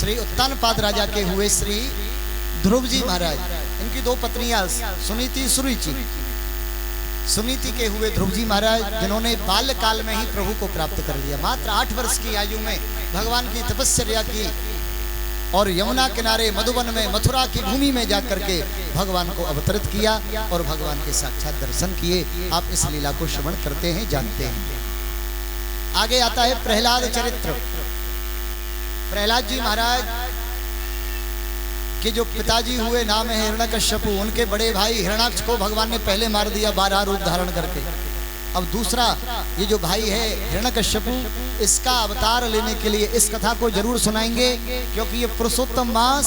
श्री उत्तानपाद राजा के हुए श्री ध्रुव जी महाराज, इनकी दो पत्नियां सुनीति सुरुचि। सुनीति के हुए ध्रुव जी महाराज, जिन्होंने बाल्यकाल में ही प्रभु को प्राप्त कर लिया। मात्र 8 वर्ष की आयु में भगवान की तपस्या की और यमुना किनारे मधुबन में मथुरा की भूमि में जाकर के भगवान को अवतरित किया और भगवान के साक्षात दर्शन किए। आप इस लीला को श्रवण करते हैं, जानते हैं। आगे आता है प्रहलाद चरित्र। प्रहलाद जी महाराज के जो पिताजी हुए नाम है हिरण्यकश्यपु, उनके बड़े भाई हिरण्याक्ष को भगवान ने पहले मार दिया 12 रूप धारण करके। अब दूसरा ये जो भाई है हिरण्यकश्यपु, इसका अवतार लेने के लिए इस कथा को जरूर सुनाएंगे, क्योंकि ये पुरुषोत्तम मास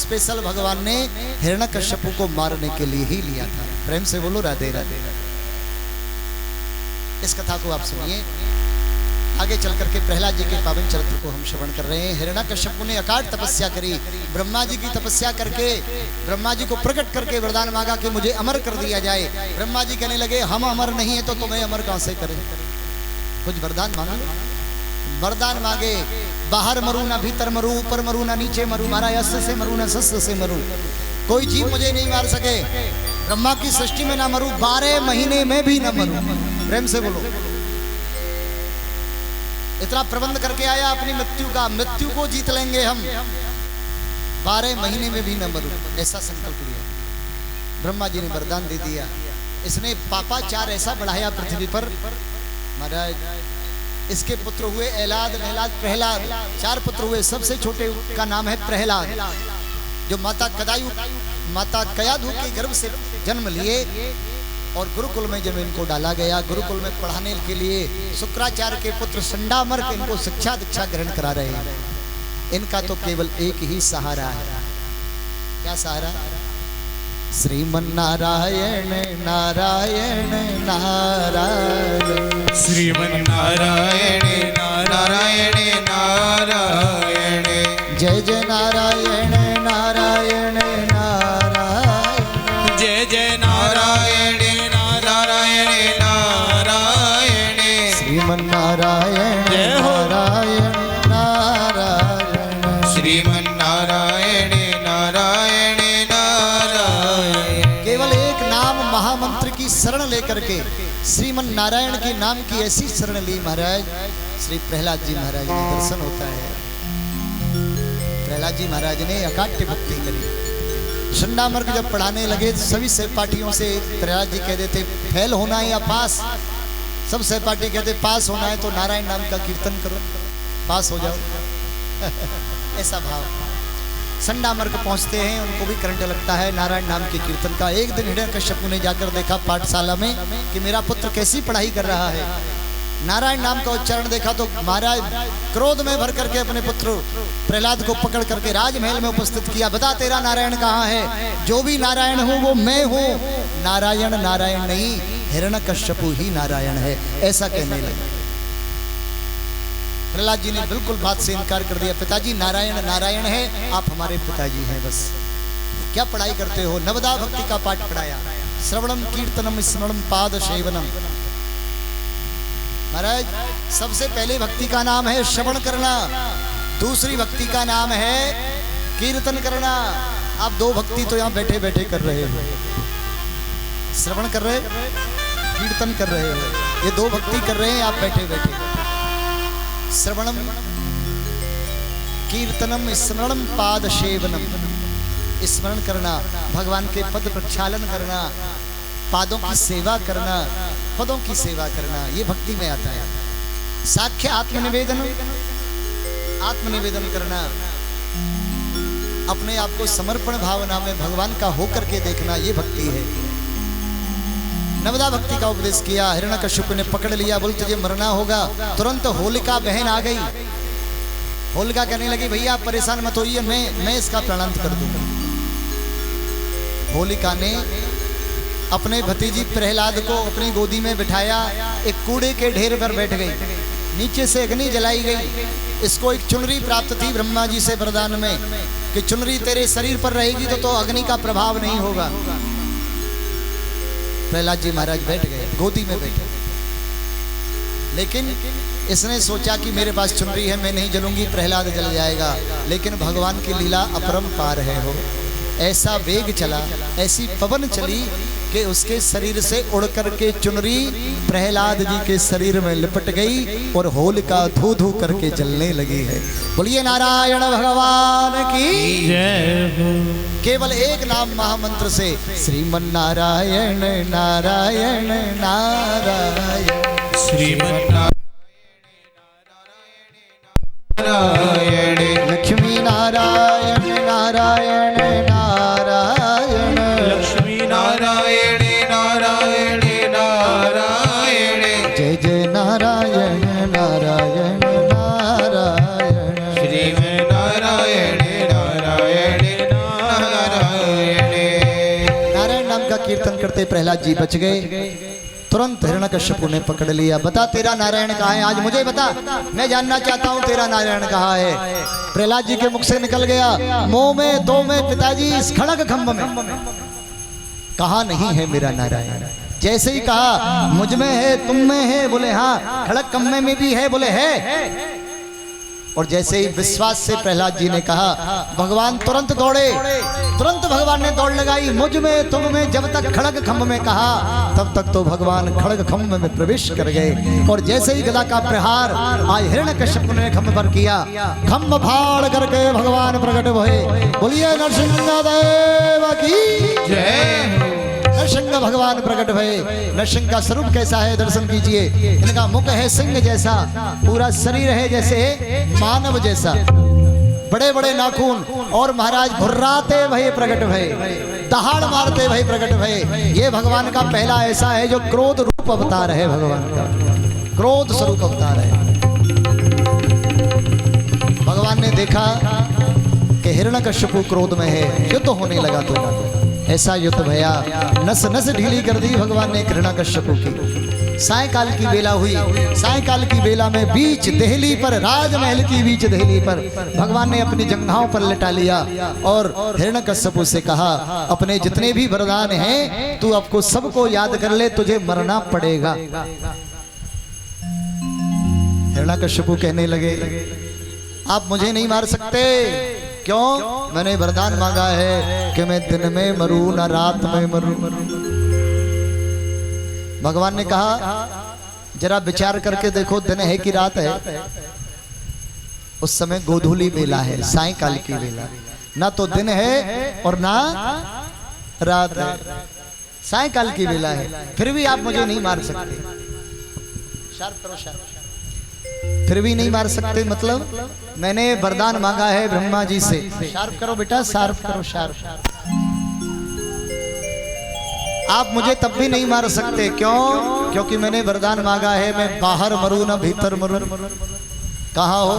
स्पेशल भगवान ने हिरण्यकश्यपु को मारने के लिए ही लिया था। प्रेम से बोलो राधे राधे। इस कथा को आप सुनिए। आगे चल करके प्रहलाद जी के पावन चरित्र को हम श्रवण कर रहे हैं। हिरण्यकश्यप ने अकाट तपस्या करी, ब्रह्मा जी की तपस्या करके ब्रह्मा जी को प्रकट करके वरदान मांगा कि मुझे अमर कर दिया जाए। ब्रह्मा जी कहने लगे हम अमर नहीं है तो तुम्हें अमर कहां से करें, कुछ वरदान मांगो। वरदान मांगे, बाहर मरू ना भीतर मरू, ऊपर मरू ना नीचे मरू, मारा यश से मरू ना शस्त्र से मरू, कोई जीव मुझे नहीं मार सके, ब्रह्मा की सृष्टि में ना मरू, 12 महीने में भी ना मरू। प्रेम से बोलो। इतना प्रबंध करके आया अपनी मृत्यु का, मृत्यु को जीत लेंगे हम, 12 महीने में भी न मरूं, ऐसा संकल्प लिया। ब्रह्मा जी ने वरदान दे दिया। इसने पापाचार ऐसा बढ़ाया पृथ्वी पर महाराज। इसके पुत्र हुए एलाद, महलाद, प्रहलाद, 4 पुत्र हुए। सबसे छोटे का नाम है प्रहलाद, जो माता कयाधु के गर्भ से जन्म लिए और गुरुकुल में जब इनको डाला गया, गुरुकुल में पढ़ाने के लिए शुक्राचार्य के पुत्र संडामर्क इनको शिक्षा दीक्षा ग्रहण करा रहे हैं। इनका तो केवल एक ही सहारा है। क्या सहारा? श्रीमन्नारायण नारायण नारायण, श्रीमन्नारायण नारायण नारायण, जय जय नारायण नारायण नारायण, जय जय नारायण नारायण नारायण, श्रीमन्नारायण नारायण नारायण, श्रीमन्नारायण नारायण नारायण। केवल एक नाम महामंत्र की शरण लेकर के श्रीमन नारायण के नाम की ऐसी शरण ली महाराज, श्री प्रहलाद जी महाराज ने दर्शन होता है। प्रहलाद जी महाराज ने अकाट्य भक्ति करी। संडामर्क जब पढ़ाने लगे तो सभी सहपाठियों से प्रहलाद जी कह देते फेल होना है या पास। सब सहपाठी कहते पास होना है तो नारायण नाम का कीर्तन करो, पास हो जाओ। ऐसा भाव। संडामर्क पहुंचते हैं, उनको भी करंट लगता है नारायण नाम के कीर्तन का। एक दिन हिरण्यकश्यप ने जाकर देखा पाठशाला में कि मेरा पुत्र कैसी पढ़ाई कर रहा है। नारायण नाम का उच्चारण देखा तो महाराज क्रोध में भर करके अपने पुत्र प्रहलाद को पकड़ करके राजमहल में उपस्थित किया। बता तेरा नारायण कहाँ है? जो भी नारायण हूँ वो मैं हूँ, नारायण नारायण नहीं, हिरण्यकश्यपु ही नारायण है, ऐसा कहने लगे। प्रहलाद जी ने बिल्कुल बात से इनकार कर दिया। पिताजी नारायण नारायण है, आप हमारे पिताजी हैं, बस क्या पढ़ाई करते हो? नवदा भक्ति का पाठ पढ़ाया। श्रवणम कीर्तनम स्मरणम पाद सेवनम। महाराज सबसे पहले भक्ति का नाम है श्रवण करना, दूसरी भक्ति का नाम है कीर्तन करना। आप 2 भक्ति तो यहाँ बैठे बैठे कर रहे हो, श्रवण कर रहे, कीर्तन कर रहे हो, ये 2 भक्ति कर रहे हैं आप बैठे बैठे। श्रवणम कीर्तनम स्मरणम पाद सेवनम, स्मरण करना, भगवान के पद प्रक्षालन करना, पादों की सेवा करना, पदों की सेवा करना, ये भक्ति में आता है। साख्य आत्मनिवेदन, आत्मनिवेदन करना, अपने आप को समर्पण भावना में भगवान का होकर के देखना, ये भक्ति है। नवदा भक्ति का उपदेश किया। हिरण्यकश्यप ने पकड़ लिया, बोल तुझे मरना होगा। तुरंत होलिका बहन आ गई। होलिका कहने लगी भैया आप परेशान मत होइए, मैं इसका प्राणांत कर दूंगा। होलिका ने अपने भतीजी प्रहलाद को अपनी गोदी में बिठाया, एक कूड़े के ढेर पर बैठ गई, नीचे से अग्नि जलाई गई। इसको एक चुनरी प्राप्त थी ब्रह्मा जी से वरदान में कि चुनरी तेरे शरीर पर रहेगी तो अग्नि का प्रभाव नहीं होगा। प्रहलाद जी महाराज बैठ गए, गोदी में बैठे, लेकिन इसने सोचा कि मेरे पास चुनरी है, मैं नहीं जलूंगी, प्रहलाद जल जाएगा। लेकिन भगवान की लीला अपरंपार है। हो ऐसा वेग चला, ऐसी पवन चली कि उसके शरीर से उड़ करके चुनरी प्रहलाद जी के शरीर में लिपट गई और होलिका धू धू करके जलने लगी है। बोलिए नारायण भगवान की जय हो। केवल एक नाम महामंत्र से श्रीमन नारायण नारायण नारायण श्रीमन्नारायण लक्ष्मी नारायण नारायण नारायण लक्ष्मी नारायण नारायण नारायण जय जय नारायण नारायण नारायण श्रीमन्नारायण नारायण नारायण। नारायण नाम का कीर्तन करते प्रहलाद जी बच गए। तुरंत हिरण्यकश्यपु ने पकड़ लिया। बता तेरा नारायण कहाँ है, आज मुझे बता, मैं जानना चाहता हूँ तेरा नारायण कहाँ है। प्रहलाद जी के मुख से निकल गया, मोह में तो में पिताजी इस खड़ग खंभ में कहाँ नहीं है मेरा नारायण। जैसे ही कहा मुझ में है, तुम में है, बोले हाँ। खड़ग खंभे में भी है, बोले है। और जैसे ही विश्वास से प्रहलाद जी ने कहा, भगवान तुरंत दौड़े। तुरंत भगवान ने दौड़ लगाई। मुझ में तुम में जब तक खड़ग खंभ में कहा, तब तक तो भगवान खड़ग खंभ में प्रवेश कर गए। और जैसे ही गदा का प्रहार आज हिरण्यकश्यप ने खंभ पर किया, खंभ फाड़ करके भगवान प्रकट हुए। बोलिए नरसिंहदेव की जय हो। नरसिंह भगवान प्रकट भये। नरसिंह का स्वरूप कैसा है, दर्शन कीजिए। इनका मुख है सिंह जैसा, पूरा शरीर है जैसे मानव जैसा, बड़े बड़े नाखून, और महाराज घुर्राते भये प्रकट भये, दहाड़ मारते भये प्रकट भये। ये भगवान का पहला ऐसा है जो क्रोध रूप अवतार है। भगवान का क्रोध स्वरूप अवतार है। भगवान ने देखा कि हिरण्यकश्यपु क्रोध में है, युद्ध होने लगा। तो ऐसा युद्ध भया, नस नस ढीली कर दी भगवान ने हिरण्यकश्यपु की। सायकाल की बेला हुई। सायकाल की बेला में बीच देहली पर, राजमहल की बीच देहली पर भगवान ने अपनी जंघाओं पर लिटा लिया और हिरण्यकश्यपु से कहा, अपने जितने भी वरदान हैं तू आपको सबको याद कर ले, तुझे मरना पड़ेगा। हिरण्यकश्यपु कहने लगे, आप मुझे नहीं मार सकते। क्यों? मैंने वरदान मांगा है कि मैं दिन में मरूं ना रात में मरूं। भगवान ने कहा, जरा विचार करके देखो, दिन है कि रात है। उस समय गोधूली बेला है, सायकाल की बेला, ना तो दिन है और ना रात है, सायकाल की बेला है। फिर भी आप मुझे नहीं मार सकते। शार्प करो, शार्प। फिर भी नहीं मार सकते मतलब मैंने वरदान मांगा है ब्रह्मा जी से। शार्प करो बेटा, शार्प करो, शार्प। आप मुझे तब भी नहीं मार सकते। क्यों? क्योंकि मैंने वरदान मांगा है, मैं बाहर मरूं ना भीतर मरूं। कहाँ हो?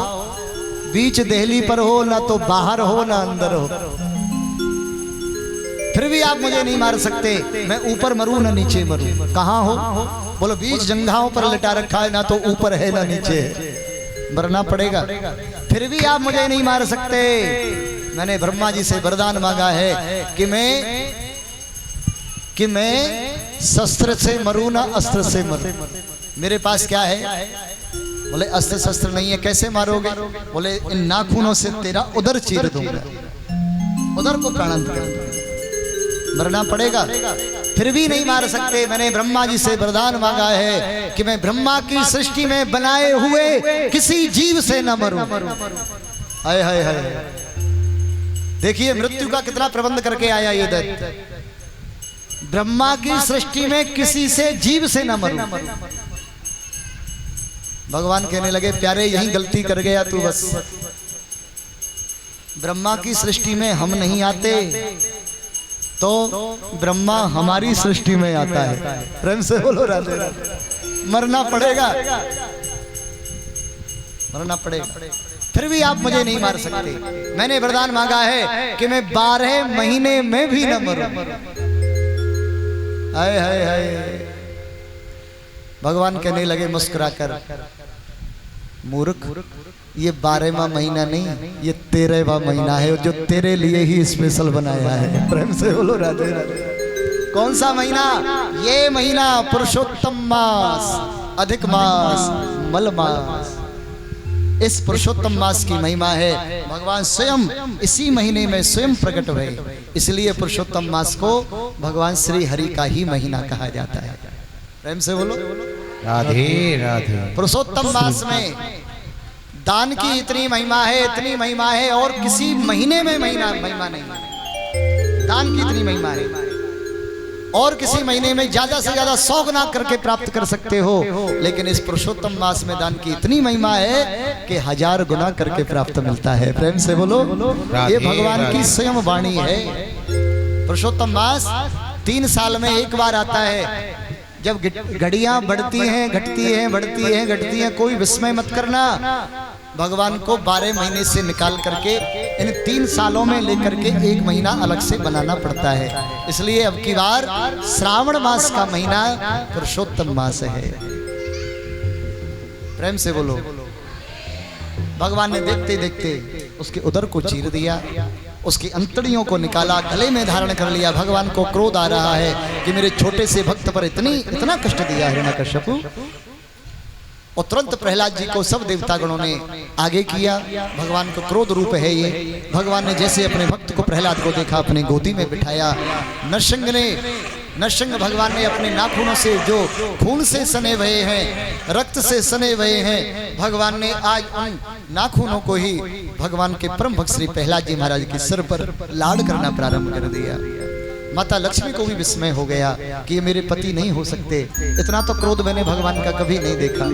बीच देहली पर हो, ना तो बाहर हो ना अंदर हो। फिर भी आप मुझे नहीं मार सकते। मैं ऊपर मरूं ना नीचे मरूं। कहाँ हो? बोलो, बीच जंघाओं पर लिटा रखा है, ना तो ऊपर है ना नीचे है, मरना पड़ेगा। फिर भी आप मुझे नहीं मार सकते। मैंने ब्रह्मा जी से वरदान मांगा है कि मैं शस्त्र से मरूं ना अस्त्र से मरूं। मेरे पास क्या है? बोले अस्त्र शस्त्र नहीं है। कैसे मारोगे? बोले इन नाखूनों से तेरा उदर चीर दूंगा, उदर को प्राणांत कर दूंगा। मरना पड़ेगा। फिर भी नहीं मार सकते। मैंने ब्रह्मा जी से वरदान मांगा है कि मैं ब्रह्मा की सृष्टि में बनाए हुए किसी जीव से न मरूं। हाय हाय हाय, देखिए मृत्यु का कितना प्रबंध करके आया ये दैत्य। ब्रह्मा की सृष्टि में किसी से जीव से न मरूं। भगवान कहने लगे, प्यारे यही गलती कर गया तू। बस ब्रह्मा की सृष्टि में हम नहीं आते तो ब्रह्मा हमारी सृष्टि में आता है। प्रेम से बोलो राधे राधे। मरना पड़ेगा, मरना पड़ेगा। फिर भी आप मुझे नहीं मार सकते। मैंने वरदान मांगा है कि मैं 12 महीने में भी न मरूं। हाय हाय हाय। भगवान कहने लगे मुस्कुराकर, मूर्ख, ये 12वां महीना नहीं, ये 13वां महीना है जो तेरे लिए ही स्पेशल बनाया है। प्रेम से बोलो राधे राधे। कौन सा महीना? ये महीना पुरुषोत्तम मास, अधिक मास, मल मास। इस पुरुषोत्तम मास की महिमा है, भगवान स्वयं इसी महीने में स्वयं प्रकट हुए, इसलिए पुरुषोत्तम मास को भगवान श्री हरि का ही महीना कहा जाता है। प्रेम से बोलो राधे राधे। पुरुषोत्तम मास में दान की इतनी महिमा है, इतनी महिमा है, और किसी महीने में महिमा नहीं है। दान की इतनी महिमा है, और किसी महीने में ज्यादा से ज्यादा 100 गुना करके प्राप्त कर सकते हो, लेकिन इस पुरुषोत्तम मास में दान की इतनी महिमा है कि 1000 गुना करके प्राप्त मिलता है। प्रेम से बोलो, ये भगवान की स्वयं वाणी है। पुरुषोत्तम मास 3 साल में एक बार आता है, जब घड़ियां बढ़ती हैं, घटती हैं, बढ़ती हैं, घटती हैं, कोई विस्मय मत करना। भगवान को 12 महीने से निकाल करके इन 3 सालों में लेकर के 1 महीना अलग से बनाना पड़ता है। इसलिए अब की बार श्रावण मास का महीना पुरुषोत्तम मास है। प्रेम से बोलो, भगवान ने देखते देखते उसके उदर को चीर दिया, उसकी अंतड़ियों को निकाला, गले में धारण कर लिया। भगवान को क्रोध आ रहा है कि मेरे छोटे से भक्त पर इतना कष्ट दिया हिरण्यकश्यप। और तुरंत प्रहलाद जी को सब देवता गणों ने आगे किया। भगवान को क्रोध रूप है ये। भगवान ने जैसे अपने भक्त को प्रहलाद को देखा, अपने गोदी में बिठाया। नरसिंह भगवान ने अपने नाखूनों से, जो खून से सने हुए हैं, रक्त से सने हुए हैं, भगवान ने आज उन नाखूनों को ही भगवान के परम भक्त श्री प्रहलाद जी महाराज के सिर पर लाड करना प्रारंभ कर दिया। माता लक्ष्मी को भी विस्मय हो गया कि ये मेरे पति नहीं हो सकते। इतना तो क्रोध मैंने भगवान का कभी नहीं देखा।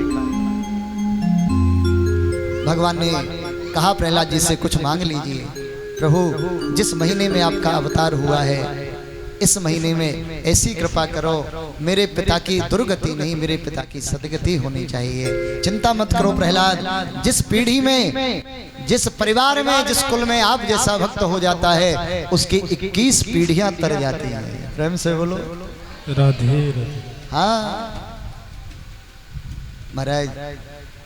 भगवान ने कहा प्रहलाद जी से कुछ मांग लीजिए। प्रभु, जिस महीने में आपका अवतार हुआ है, इस महीने में ऐसी कृपा करो, मेरे पिता की दुर्गति नहीं, मेरे पिता की सदगति होनी चाहिए। चिंता मत करो प्रहलाद, जिस पीढ़ी में, जिस परिवार में, जिस कुल में आप जैसा भक्त हो जाता है, उसकी 21 पीढ़ियां तर जाती हैं। प्रेम से बोलो राधे। हाँ महाराज,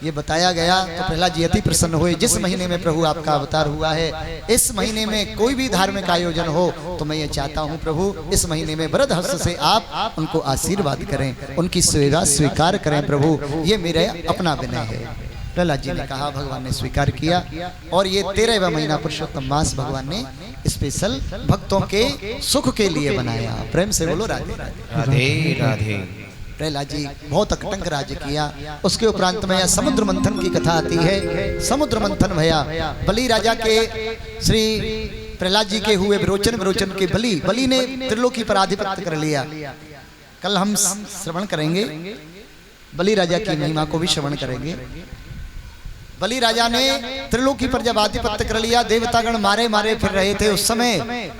ये बताया गया तो प्रहलाद जी अति प्रसन्न हुए। जिस महीने में प्रभु आपका अवतार हुआ है, इस महीने में कोई भी धार्मिक आयोजन हो तो मैं ये चाहता हूँ प्रभु, इस महीने में वरद हस्त से आप उनको आशीर्वाद करें, उनकी सेवा स्वीकार करें प्रभु, ये मेरा अपना विनय है। प्रहलाद जी ने कहा, भगवान ने स्वीकार किया। और ये 13वां महीना पुरुषोत्तम मास भगवान ने स्पेशल भक्तों के सुख के लिए बनाया। प्रेम से बोलो राधे राधे राधे। प्रहलाद जी बहुत अकटंक राज्य किया। उसके उपरांत में समुद्र मंथन की कथा आती है। समुद्र मंथन भया, बलि राजा के श्री प्रहलाद जी के हुए विरोचन के बलि ने त्रिलोकी पर आधिपत्य कर लिया। कल हम श्रवण करेंगे, बलि राजा की महिमा को भी श्रवण करेंगे। बलि राजा ने त्रिलोकी पर जब आधिपत्य कर लिया, देवतागण मारे फिर रहे थे। उस समय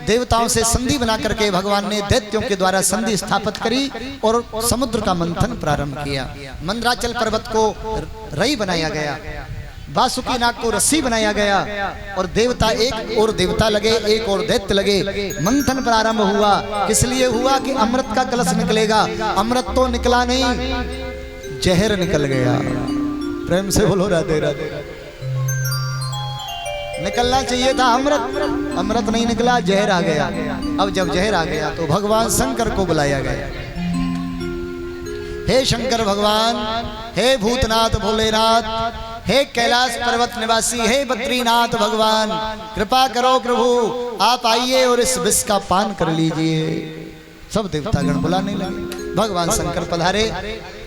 देवताओं से संधि बना करके भगवान ने दैत्यों के द्वारा संधि स्थापित करी और समुद्र का मंथन प्रारंभ किया। मंदराचल पर्वत को रई बनाया गया, वासुकी नाग को रस्सी बनाया गया, और देवता एक और देवता लगे, एक और दैत्य लगे। मंथन प्रारंभ हुआ। किस लिए हुआ? कि अमृत का कलश निकलेगा। अमृत तो निकला नहीं, जहर निकल गया। प्रेम से बोलो राधे राधे। निकलना चाहिए था अमृत, अमृत नहीं निकला, जहर आ गया। अब जब जहर आ गया तो भगवान शंकर को बुलाया गया। हे शंकर भगवान, हे भूतनाथ भोलेनाथ, हे कैलाश पर्वत निवासी, हे बद्रीनाथ भगवान, कृपा करो प्रभु, आप आइए और इस विष का पान कर लीजिए। सब देवतागण बुलाने लगे। भगवान शंकर पधारे।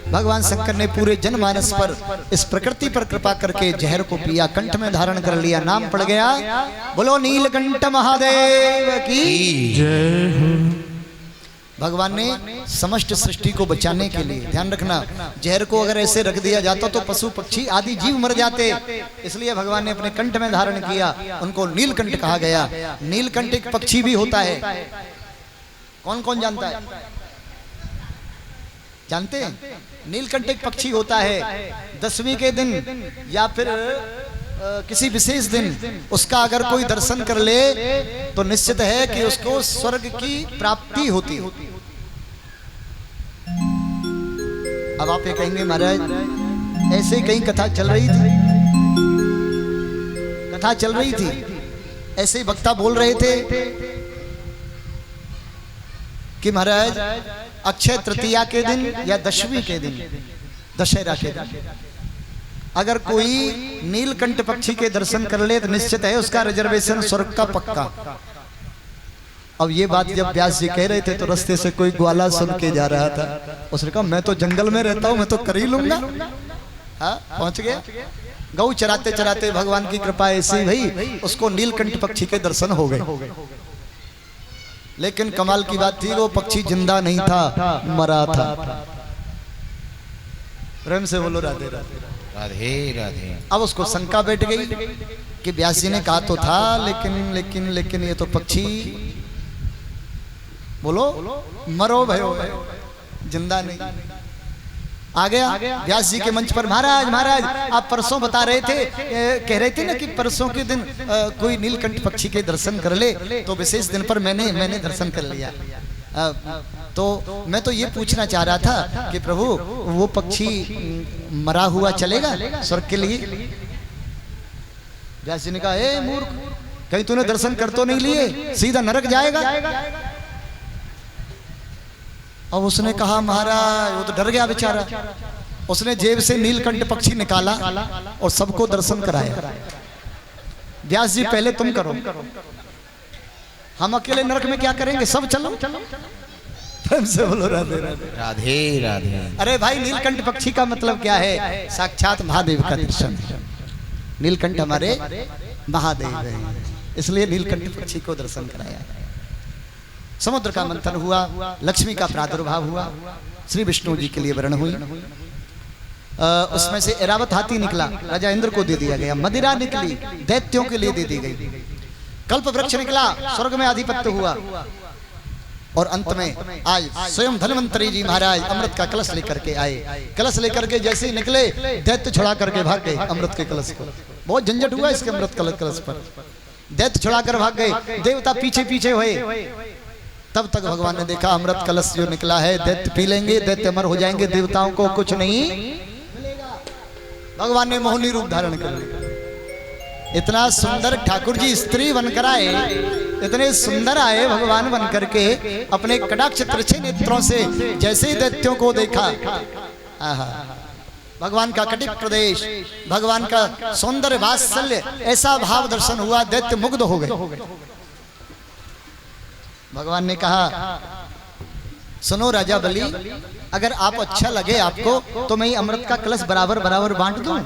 भगवान शंकर ने पूरे जनमानस पर, इस प्रकृति पर कृपा करके जहर को पिया, कंठ में धारण कर लिया। नाम पड़ गया, बोलो नीलकंठ महादेव की जय। भगवान ने समस्त सृष्टि को बचाने के लिए, ध्यान रखना, जहर को अगर ऐसे रख दिया जाता तो पशु पक्षी आदि जीव मर जाते। इसलिए भगवान ने अपने कंठ में धारण किया। उनको नीलकंठ कहा गया। नीलकंठ एक पक्षी भी होता है। कौन कौन जानता है? जानते हैं? नीलकंठ एक पक्षी होता है। 10वीं के दिन या फिर किसी विशेष दिन उसका अगर कोई दर्शन कर ले तो निश्चित है कि उसको स्वर्ग की प्राप्ति होती है। अब आप ये कहेंगे महाराज ऐसे ही कहीं कथा चल रही थी, ऐसे ही वक्ता बोल रहे थे कि महाराज अक्षय तृतीया के दिन या 10वीं के दिन, दशहरा के दिन अगर कोई नीलकंठ पक्षी के दर्शन कर ले तो निश्चित है उसका रिजर्वेशन स्वर्ग का पक्का। अब ये बात जब व्यास जी कह रहे थे तो रास्ते से कोई ग्वाला सुन के जा रहा था। उसने कहा मैं तो जंगल में रहता हूं, मैं तो कर ही लूंगा। हाँ, पहुंच गया। गौ चराते चराते भगवान की कृपा ऐसी भाई उसको नीलकंठ पक्षी के दर्शन हो गए। लेकिन कमाल की बात थी वो पक्षी जिंदा नहीं था, मरा था। प्रेम से बोलो राधे राधे। राधे राधे। अब उसको शंका बैठ गई कि व्यास जी ने कहा तो था लेकिन ये तो पक्षी बोलो मरो भयो जिंदा नहीं। आ गया व्यास जी के मंच पर, महाराज आप परसों बता रहे थे, कह रहे थे ना कि परसों के दिन कोई नीलकंठ पक्षी के दर्शन कर ले, तो विशेष दिन पर मैंने दर्शन कर लिया। तो मैं तो ये पूछना चाह रहा था कि प्रभु वो पक्षी मरा हुआ चलेगा स्वर्ग के लिए? व्यास जी ने कहा ए मूर्ख, कहीं तूने दर्शन कर तो नहीं लिए, सीधा नरक जाएगा। अब उसने कहा महाराज वो तो डर गया बेचारा। उसने जेब से नीलकंठ पक्षी निकाला और सबको दर्शन कराया। व्यास जी पहले तुम करो, हम अकेले नरक में क्या करेंगे, सब चलो। प्रेम से बोलो राधे राधे। राधे राधे। अरे भाई नीलकंठ पक्षी का मतलब क्या है? साक्षात महादेव का दर्शन है। नीलकंठ हमारे महादेव है, इसलिए नीलकंठ पक्षी को दर्शन कराया। समुद्र का मंथन हुआ, लक्ष्मी का प्रादुर्भाव हुआ, श्री विष्णु जी के लिए वर्ण हुई। उसमें से ऐरावत हाथी निकला, राजा इंद्र को दे दिया गया। मदिरा निकली, दैत्यों के लिए दे दी गई। कल्प वृक्ष निकला, स्वर्ग में आधिपत्य हुआ। और अंत में आज स्वयं धन्वंतरी जी महाराज अमृत का कलश लेकर के आए। कलश लेकर के जैसे ही निकले दैत्य छुड़ा करके भाग गए अमृत के कलश को। बहुत झंझट हुआ इसके अमृत कलश पर। दैत्य छुड़ा कर भाग गए, देवता पीछे पीछे हुए। तब तक भगवान ने देखा अमृत कलश जो निकला है दैत्य पी लेंगे, दैत्य अमर हो जाएंगे, देवताओं को कुछ नहीं मिलेगा। भगवान ने मोहिनी रूप धारण कर लिया। इतना सुंदर ठाकुर जी स्त्री बनकर आए, इतने सुंदर आए भगवान बनकर के, अपने कटाक्ष तिरछे नेत्रों से जैसे ही दैत्यों को देखा, भगवान का कटिक प्रदेश, भगवान का सौंदर्य वात्सल्य, ऐसा भाव दर्शन हुआ, दैत्य मुग्ध हो गए। भगवान ने कहा सुनो राजा बलि, अगर आप अच्छा लगे आपको तो मैं ये अमृत का कलश बराबर बराबर बांट दूं।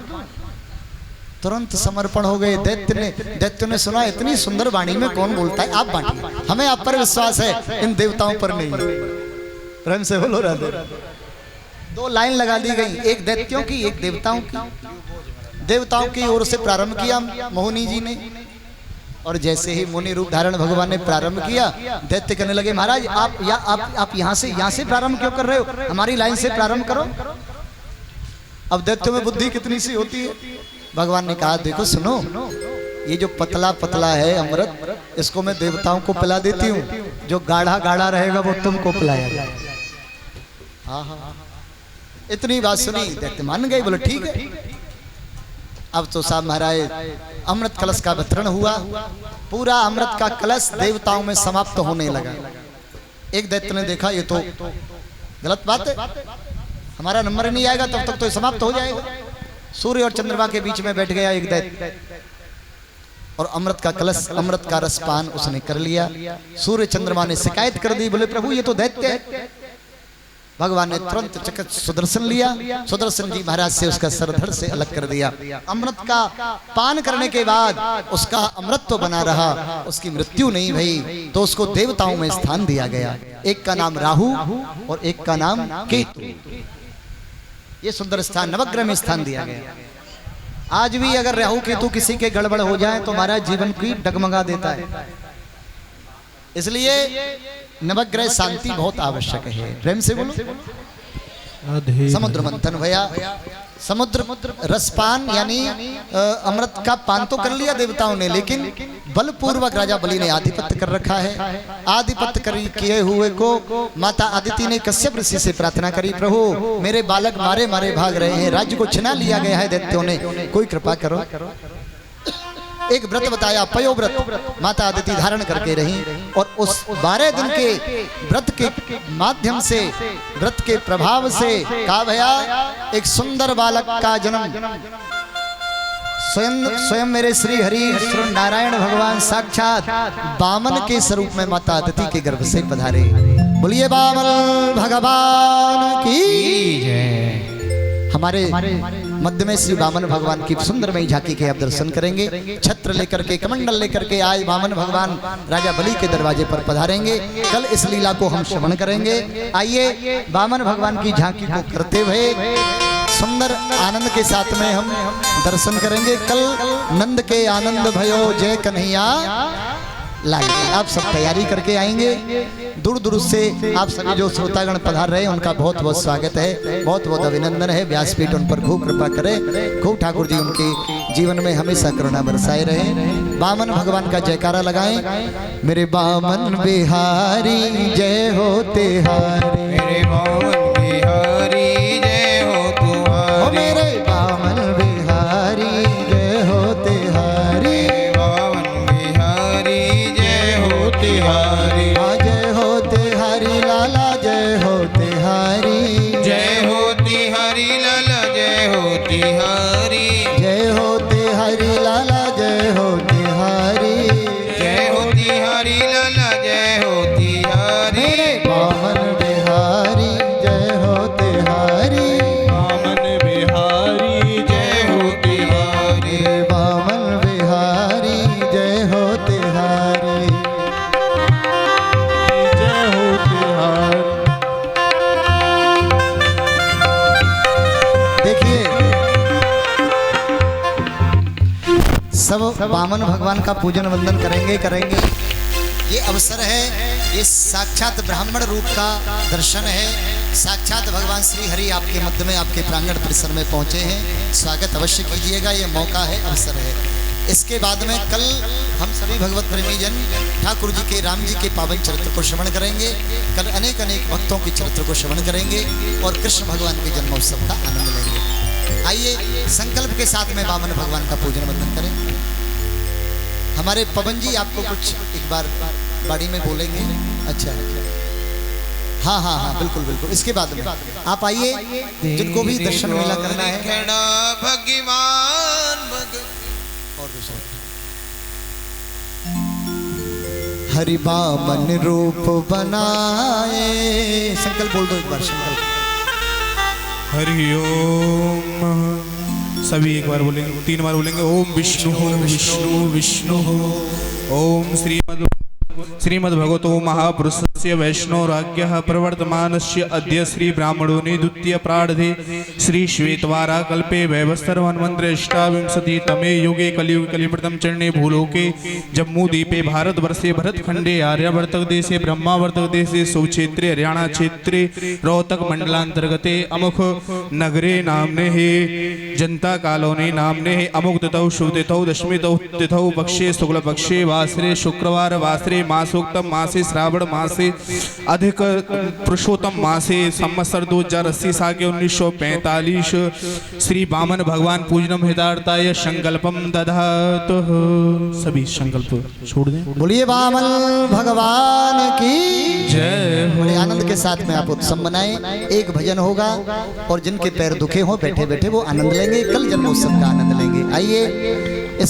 तुरंत समर्पण हो गए। दैत्य ने सुना इतनी सुंदर वाणी में कौन बोलता है, आप बांटिए, हमें आप पर विश्वास है, इन देवताओं पर नहीं। प्रेम से बोलो राधे। दो लाइन लगा दी गई, एक दैत्यों की एक देवताओं की। देवताओं की ओर से प्रारंभ किया मोहिनी जी ने, और जैसे ही मुनि रूप धारण भगवान ने प्रारंभ किया, दैत्य कहने लगे महाराज आप यहाँ से प्रारंभ क्यों कर रहे हो, हमारी लाइन से प्रारंभ करो। अब दैत्यों में बुद्धि कितनी सी होती है। भगवान ने कहा देखो सुनो, ये जो पतला पतला है अमृत, इसको मैं देवताओं को पिला देती हूँ, जो गाढ़ा गाढ़ा रहेगा वो तुमको पिलाया जाए। हाँ, इतनी बात सुनी, दैत्य मान गए, बोले ठीक है। अब तो साहब महाराज अमृत कलश का वितरण हुआ। पूरा अमृत का कलश देवताओं में समाप्त होने लगा। एक दैत्य ने देखा ये तो गलत बात है, हमारा नंबर नहीं आएगा तब तक तो समाप्त हो जाएगा। सूर्य और चंद्रमा के बीच में बैठ गया एक दैत्य, और अमृत का कलश, अमृत का रसपान उसने कर लिया। सूर्य चंद्रमा ने शिकायत कर दी, बोले प्रभु ये तो दैत्य है। भगवान ने तुरंत चकित सुदर्शन लिया, सुदर्शन जी महाराज से उसका सरधड़ से अलग कर दिया। अमृत का पान करने के बाद उसका अमृत बना रहा, उसकी मृत्यु नहीं भई, तो उसको देवताओं में स्थान दिया गया। एक का नाम राहु और एक का नाम केतु। ये सुंदर स्थान नवग्रह में स्थान दिया गया। आज भी अगर राहु केतु किसी के गड़बड़ हो जाए तो हमारा जीवन की डगमगा देता है। इसलिए नवग्रह शांति बहुत आवश्यक है। प्रेम से बोलो। समुद्र मंथन भया, समुद्र रसपान यानी अमृत का पान तो कर लिया देवताओं ने, लेकिन बलपूर्वक राजा बलि ने आधिपत्य कर रखा है। आधिपत्य किए हुए को माता आदिति ने कश्यप ऋषि से प्रार्थना करी, प्रभु मेरे बालक मारे मारे भाग रहे हैं, राज्य को छिना लिया गया है दैत्यों ने, कोई कृपा करो। एक व्रत बताया, पयोव्रत, माता आदिति धारण करके रही, और उस 12 दिन के व्रत के माध्यम से, व्रत के प्रभाव से कहा भया एक सुंदर बालक का जन्म स्वयं मेरे श्री हरि नारायण भगवान साक्षात वामन के स्वरूप में माता अदिति के गर्भ से पधारे। बोलिए वामन भगवान की जय। हमारे मध्य में श्री वामन भगवान की सुंदरमयी झांकी के आप दर्शन करेंगे। छत्र लेकर के कमंडल लेकर के आज वामन भगवान राजा बलि के दरवाजे पर पधारेंगे। कल इस लीला को हम श्रवण करेंगे। आइए वामन भगवान की झांकी को करते हुए सुंदर आनंद के साथ में हम दर्शन करेंगे। कल नंद के आनंद भयो जय कन्हैया लाल। आप सब तैयारी करके आएंगे। दूर दूर से आप सभी जो श्रोतागण पधार रहे हैं उनका बहुत बहुत स्वागत है, बहुत बहुत अभिनंदन है। व्यासपीठ उन पर खूब कृपा करे, खूब ठाकुर जी उनके जीवन में हमेशा करुणा बरसाए रहे। वामन भगवान का जयकारा लगाएं। मेरे वामन बिहारी जय हो तेहारी, मेरे वामन बिहारी जय हो तुम्हारी, मेरे वामन बिहारी जय हो तेहारी, वामन बिहारी जय हो तिहारी, जय हो तेहारी लाला जय हो तेहारी, जय हो तिहारी लाला जय हो तिहारी, जय हो तेहारी लाला जय हो तेहारी, जय हो तिहारी लाला जय हो तिहारी, मेरे वामन बिहारी जय हो तेहारी, वामन बिहारी जय हो तिहारी, मेरे वामन बिहारी जय हो तेहारी, जय हो तिहारी। देखिए सब वामन भगवान का पूजन वंदन करेंगे। ये अवसर है, ये साक्षात ब्राह्मण रूप का दर्शन है। साक्षात भगवान श्री हरि आपके मध्य में, आपके प्रांगण परिसर में पहुंचे हैं। स्वागत अवश्य कीजिएगा, ये मौका है, अवसर है। इसके बाद में कल हम सभी भगवत प्रेमी जन ठाकुर जी के, राम जी के पावन चरित्र को श्रवण करेंगे। कल अनेक अनेक भक्तों के चरित्र को श्रवण करेंगे और कृष्ण भगवान के जन्मोत्सव का आनंद लेंगे। आइए संकल्प के साथ में वामन भगवान का पूजन वंदन करें। हमारे पवन जी आपको कुछ एक बार बाड़ी में बोलेंगे। अच्छा, हाँ हाँ हाँ, बिल्कुल बिल्कुल। इसके बाद में आप आइए, जिनको भी दर्शन मेला करना है। भगवान और दूसरा हरि वामन रूप बनाए। संकल्प बोल दो एक बार, संकल्प। हरि ओम। सभी एक बार बोलेंगे, 3 बार बोलेंगे। ओम विष्णु विष्णु विष्णु। ओम श्रीमद्भगवतो महापुरुषस्य वैष्णवराज्ञः प्रवर्तमानस्य अद्य श्री ब्राह्मणोनि द्वितीय प्रारब्धे श्री श्वेतवारा कल्पे वैवस्वतमन्वन्तरे अष्टाविंशतितमे युगे कलियुगे कलिप्रथम चरणे भूलोके जम्मूद्वीपे भारतवर्षे भरतखंडे आर्यावर्तक देशे ब्रह्मावर्तक देशे सुक्षेत्रे हरियाणा क्षेत्रे रोहतक मंडलांतर्गते अमुक नगरे नामने हे जनता कॉलोनी नामने हे अमुक तिथौ शुभ तिथौ दशमी तिथौ पक्षे शुक्ल पक्षे वासरे शुक्रवार वासरे मासोक्तम मासे श्रावण मासे अधिक पुरुषोत्तम मासे संवत्सर 2080 साल के 1945 श्री वामन भगवान पूजनम हितार्थाय संकल्पम दधात। सभी संकल्प छोड़ दें। बोलिए वामन भगवान की जय हो। बड़े आनंद के साथ में आप उत्सव मनाएं। एक भजन होगा और जिनके पैर दुखे हों बैठे बैठे वो आनंद लेंगे, कल जन्मोत्सव का आनंद लेंगे। आइए